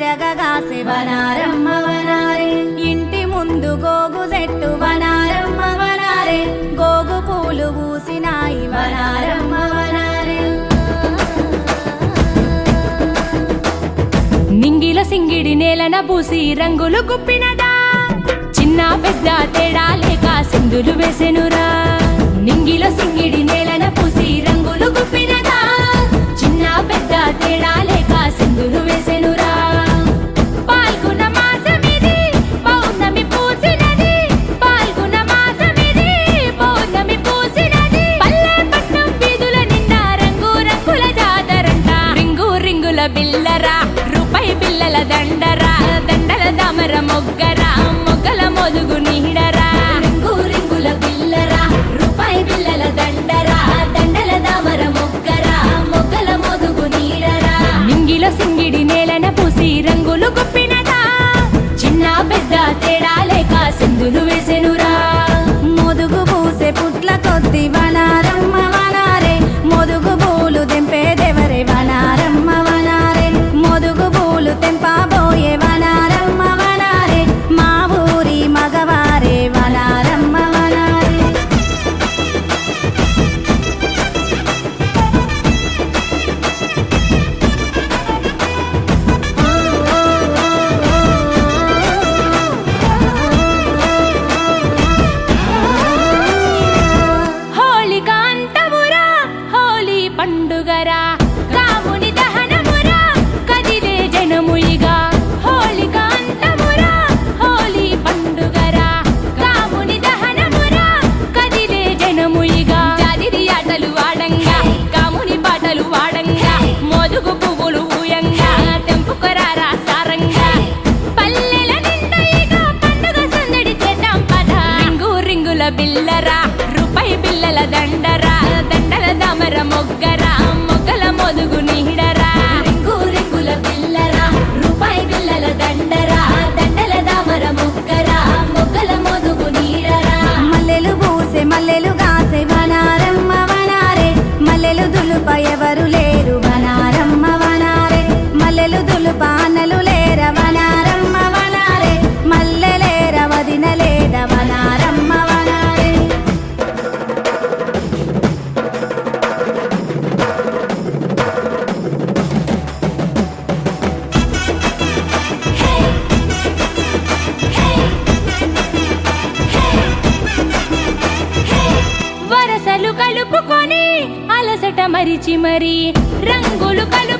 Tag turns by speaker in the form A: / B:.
A: విరగగాసే వనారమ్మ వనారే ఇంటి ముందు గోగు చెట్టు వనారమ్మ వనారే గోగు పూలు పూసినాయి వనారమ్మ వనారే
B: నింగిల సింగిడి నేలన పూసి రంగులు గుప్పినదా చిన్న పెద్ద తేడా లేక సింధులు వేసెనురా నింగిల సింగిడి నేలన పూసి రంగులు గుప్పినదా చిన్న పెద్ద తేడా లేక సింధులు వేసెనురా పాల్గొన మాసమిది పౌర్ణమి పూసినది పాల్గొన మాసమిది పౌర్ణమి పూసినది పల్లె పట్నం వీధుల నిండా రంగు రంగుల జాతరంట రింగు రింగుల బిల్లరా రూపాయి బిల్లల దండరా దండల దామర మొగ్గరా మొగ్గల మొదుగు నీడరా
A: రింగు రింగుల బిల్లరా రూపాయి బిల్లల దండరా దండల దామర మొగ్గరా మొగ్గల మొదుగు నీడరా
B: నింగిల సింగిడి నేలన పూసి రంగులు గుప్పినదా చిన్న పెద్ద తేడా లేక సింధులు వేసెనురా
A: మొదుగు పూసే పుట్ల కొద్ది వనారమ్మ వనారే మొదుగు పూలు తెంపేదెవరే వనారమ్మ వనారే మొదుగు పూలు తెంపబోయే వనారమ్మ వనారే మా ఊరి మగవారే వనారమ్మ వనారే
B: హోళిక అంతమురా హోలీ పండుగరా కాముని దహనమురా కదిలే జనముయిగా హోళిక అంతమురా హోలీ పండుగరా కాముని దహనమురా కదిలే జనముయిగా జాజిరి ఆటలు ఆడంగా కాముని పాటలు వాడంగా మోదుగు పువ్వులు ఊయంగా తెంపుకరారా సారంగా పల్లెల నిండయిగా పండుగ సందడి చేద్దాం పద రింగు రింగుల బిల్లరా రూపాయి బిల్లల దండరా దండల దామర మొగ్గరా మొగ్గల మొదుగు నీడరా
A: రింగు రింగుల బిల్లరా రూపాయి బిల్లల దండరా దండల దామర మొగ్గరా మొగ్గల మొదుగు నీడరా మల్లెలు పూసే మల్లెలు గాసే వనారమ్మ వనారే మల్లెలు దులుప ఎవరు లేరు వనారమ్మ వనారే మల్లెలు దులుప అన్నలు లేర వనారమ్మ వనారే మల్లెలేర వదిన లేద వనారమ్మ వనారే
B: వరసలు కలుపుకొని అలసట మరిచి మరి రంగులు కలు